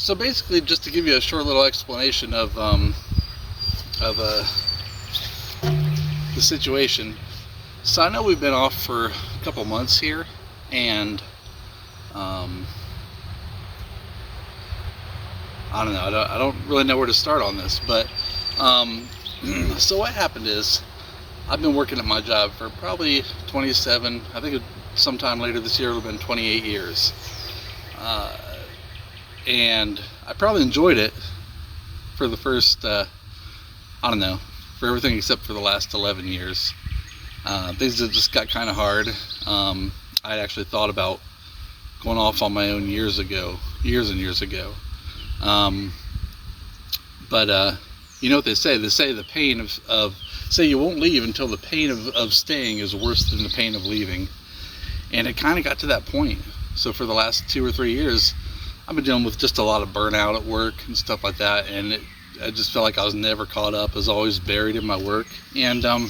So basically, just to give you a short little explanation of the situation. So I know we've been off for a couple months here, and I don't know. I don't really know where to start on this, but so what happened is I've been working at my job for probably 27. I think sometime later this year it'll have been 28 years, and I probably enjoyed it for the first I don't know, for everything except for the last 11 years. Things just got kind of hard. I actually thought about going off on my own years and years ago. But you know what they say? They say the pain of say you won't leave until the pain of staying is worse than the pain of leaving. And it kind of got to that point. So for the last 2 or 3 years, I've been dealing with just a lot of burnout at work and stuff like that. And I just felt like I was never caught up. I was always buried in my work. And I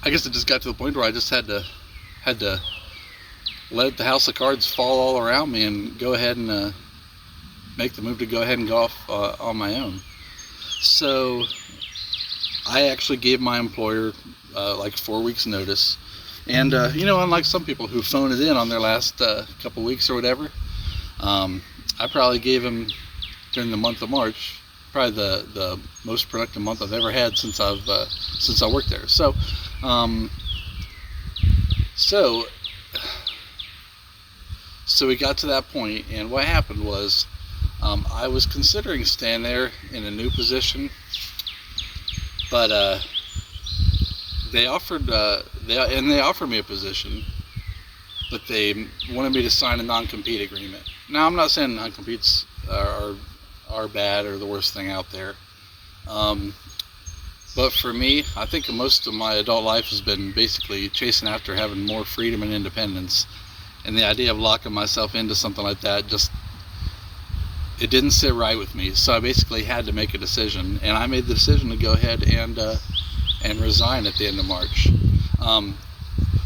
guess it just got to the point where I just had to let the house of cards fall all around me and go ahead and make the move to go ahead and go off on my own. So I actually gave my employer like 4 weeks notice. And you know, unlike some people who phone it in on their last couple weeks or whatever, I probably gave him during the month of March, probably the most productive month I've ever had since I worked there. So we got to that point, and what happened was I was considering staying there in a new position, but they offered me a position, but they wanted me to sign a non-compete agreement. Now, I'm not saying non-competes are bad or the worst thing out there, but for me, I think most of my adult life has been basically chasing after having more freedom and independence, and the idea of locking myself into something like that it didn't sit right with me. So I basically had to make a decision, and I made the decision to go ahead and resign at the end of March.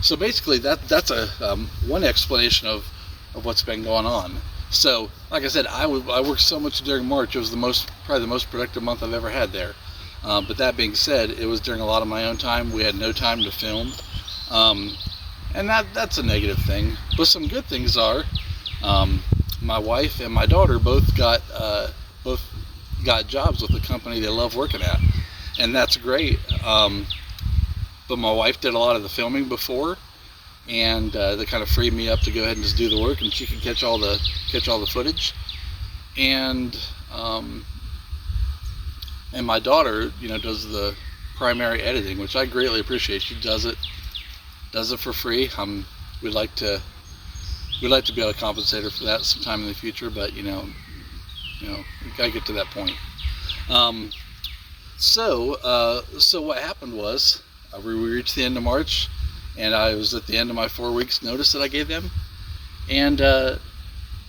So basically that's a one explanation of what's been going on. So like I said, I worked so much during March. It was probably the most productive month I've ever had there. But that being said, it was during a lot of my own time. We had no time to film, and that's a negative thing. But some good things are, my wife and my daughter both got jobs with the company they love working at, and that's great. But my wife did a lot of the filming before, and that kind of freed me up to go ahead and just do the work, and she could catch all the footage. And my daughter, you know, does the primary editing, which I greatly appreciate. She does it for free. We'd like to be able to compensate her for that sometime in the future, but you know, we gotta get to that point. So what happened was we reached the end of March, and I was at the end of my 4 weeks notice that I gave them, and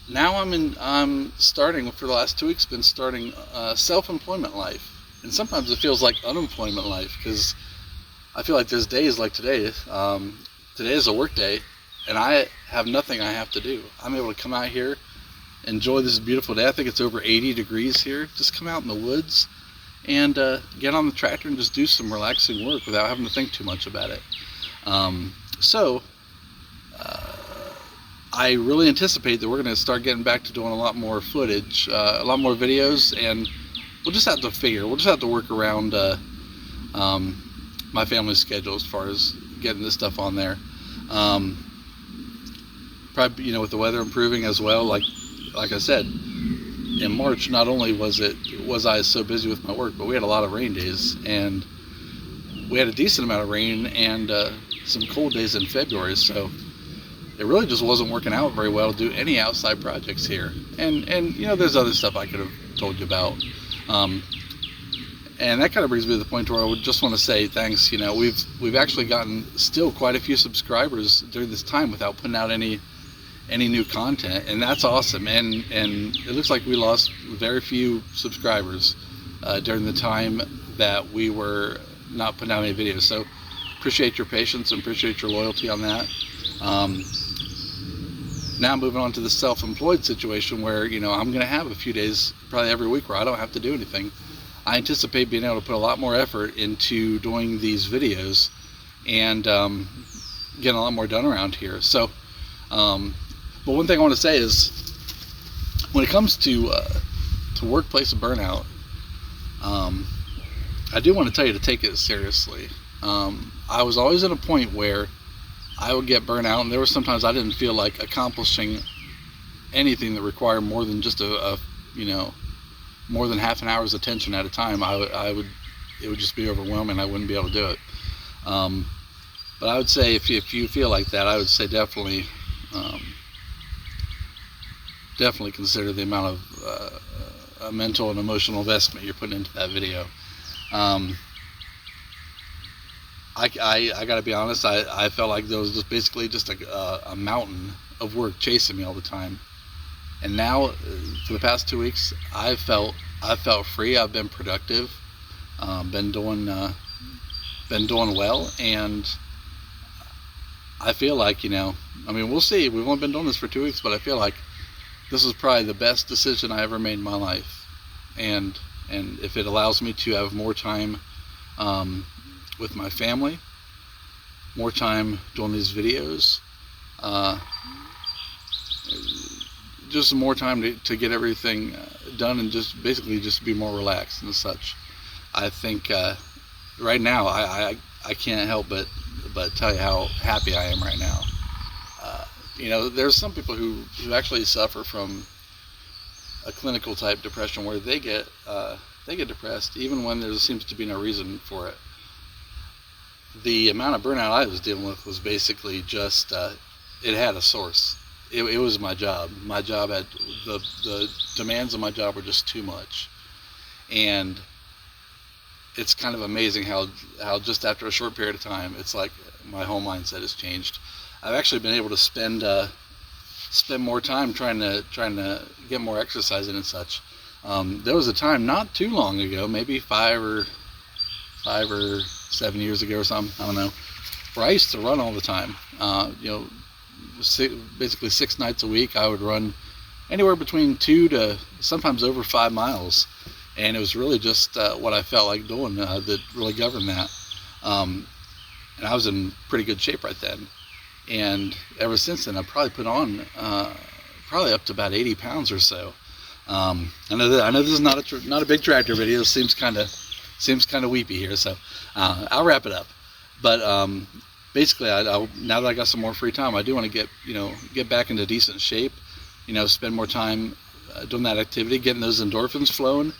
now I'm starting, for the last 2 weeks, been starting self-employment life. And sometimes it feels like unemployment life, because I feel like there's days like today. Today is a work day, and I have nothing I have to do. I'm able to come out here, enjoy this beautiful day. I think it's over 80 degrees here. Just come out in the woods and get on the tractor and just do some relaxing work without having to think too much about it. I really anticipate that we're going to start getting back to doing a lot more footage, a lot more videos, and we'll just have to work around my family's schedule as far as getting this stuff on there. Probably, you know, with the weather improving as well, like I said, in March, not only was I so busy with my work, but we had a lot of rain days, and we had a decent amount of rain and some cold days in February, so it really just wasn't working out very well to do any outside projects here. And you know, there's other stuff I could have told you about. And that kind of brings me to the point where I would just want to say thanks. You know, we've actually gotten still quite a few subscribers during this time without putting out any new content, and that's awesome. And it looks like we lost very few subscribers during the time that we were not putting out any videos. So appreciate your patience and appreciate your loyalty on that. now moving on to the self-employed situation where, I'm going to have a few days probably every week where I don't have to do anything. I anticipate being able to put a lot more effort into doing these videos and getting a lot more done around here. So, but one thing I want to say is, when it comes to workplace burnout, I do want to tell you to take it seriously. I was always at a point where I would get burnt out, and there were sometimes I didn't feel like accomplishing anything that required more than just more than half an hour's attention at a time. It would just be overwhelming. I wouldn't be able to do it. But I would say if you feel like that, I would say definitely consider the amount of mental and emotional investment you're putting into that video. I gotta be honest, I felt like there was just basically just a mountain of work chasing me all the time. And now, for the past 2 weeks, I've felt free. I've been productive, been doing well, and I feel like, we'll see. We've only been doing this for 2 weeks, but I feel like this is probably the best decision I ever made in my life. And if it allows me to have more time with my family, more time doing these videos, just more time to get everything done and just basically just be more relaxed and such. I think right now I can't help but tell you how happy I am right now. There's some people who actually suffer from a clinical type depression where they get depressed even when there seems to be no reason for it. The amount of burnout I was dealing with was basically just it had a source. It was my job. My job had the demands of my job were just too much, and it's kind of amazing how just after a short period of time, it's like my whole mindset has changed. I've actually been able to spend more time trying to get more exercise in and such. There was a time not too long ago, maybe 5 or 7 years ago or something, I don't know, where I used to run all the time. Basically 6 nights a week. I would run anywhere between 2 to sometimes over 5 miles, and it was really just what I felt like doing that really governed that. And I was in pretty good shape right then. And ever since then, I've probably put on probably up to about 80 pounds or so. I know this is not a big tractor video. It seems kind of weepy here, so I'll wrap it up. But basically, now that I got some more free time, I do want to get back into decent shape. Spend more time doing that activity, getting those endorphins flowing.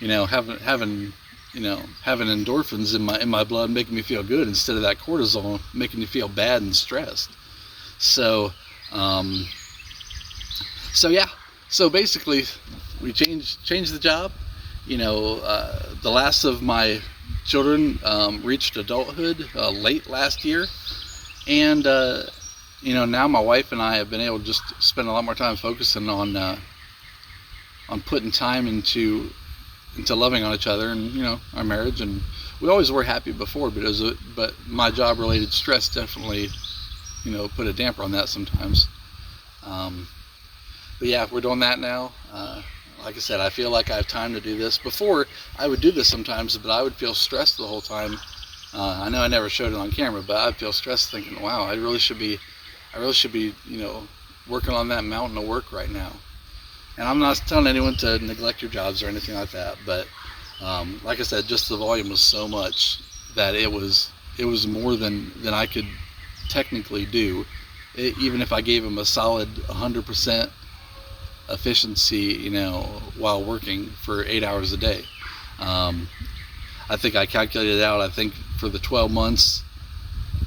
Having endorphins in my blood, making me feel good instead of that cortisol making me feel bad and stressed. So yeah. So basically, we changed the job. The last of my children reached adulthood late last year, and now my wife and I have been able to just spend a lot more time focusing on putting time into loving on each other and our marriage. And we always were happy before, but my job related stress definitely put a damper on that sometimes. But yeah, we're doing that now. Like I said, I feel like I have time to do this. Before, I would do this sometimes, but I would feel stressed the whole time. I know I never showed it on camera, but I'd feel stressed thinking, wow, I really should be working on that mountain of work right now. And I'm not telling anyone to neglect your jobs or anything like that, but like I said, just the volume was so much that it was more than I could technically do, even if I gave them a solid 100% efficiency, while working for 8 hours a day. I think I calculated it out. I think for the 12 months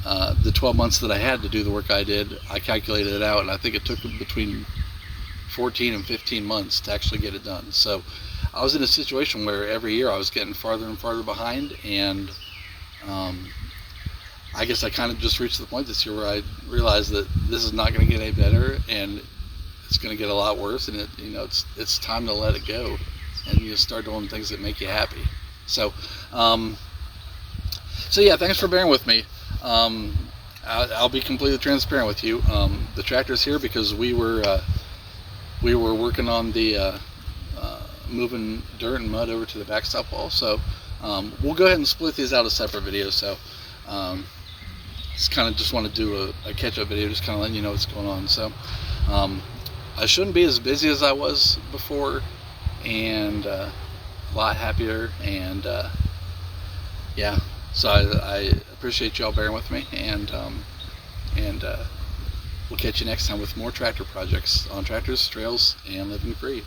that I had to do the work I did, I calculated it out, and I think it took between 14 and 15 months to actually get it done. So I was in a situation where every year I was getting farther and farther behind, and I guess I kind of just reached the point this year where I realized that this is not going to get any better, and it's going to get a lot worse, and it's time to let it go and start doing things that make you happy. So yeah, thanks for bearing with me. I'll be completely transparent with you. The tractor's here because we were working on the moving dirt and mud over to the backstop wall. So we'll go ahead and split these out as separate videos. So just kind of just want to do a catch-up video, just kind of letting you know what's going on. So I shouldn't be as busy as I was before, and a lot happier, and yeah. So I appreciate y'all bearing with me, and we'll catch you next time with more tractor projects on Tractors, Trails, and Living Free.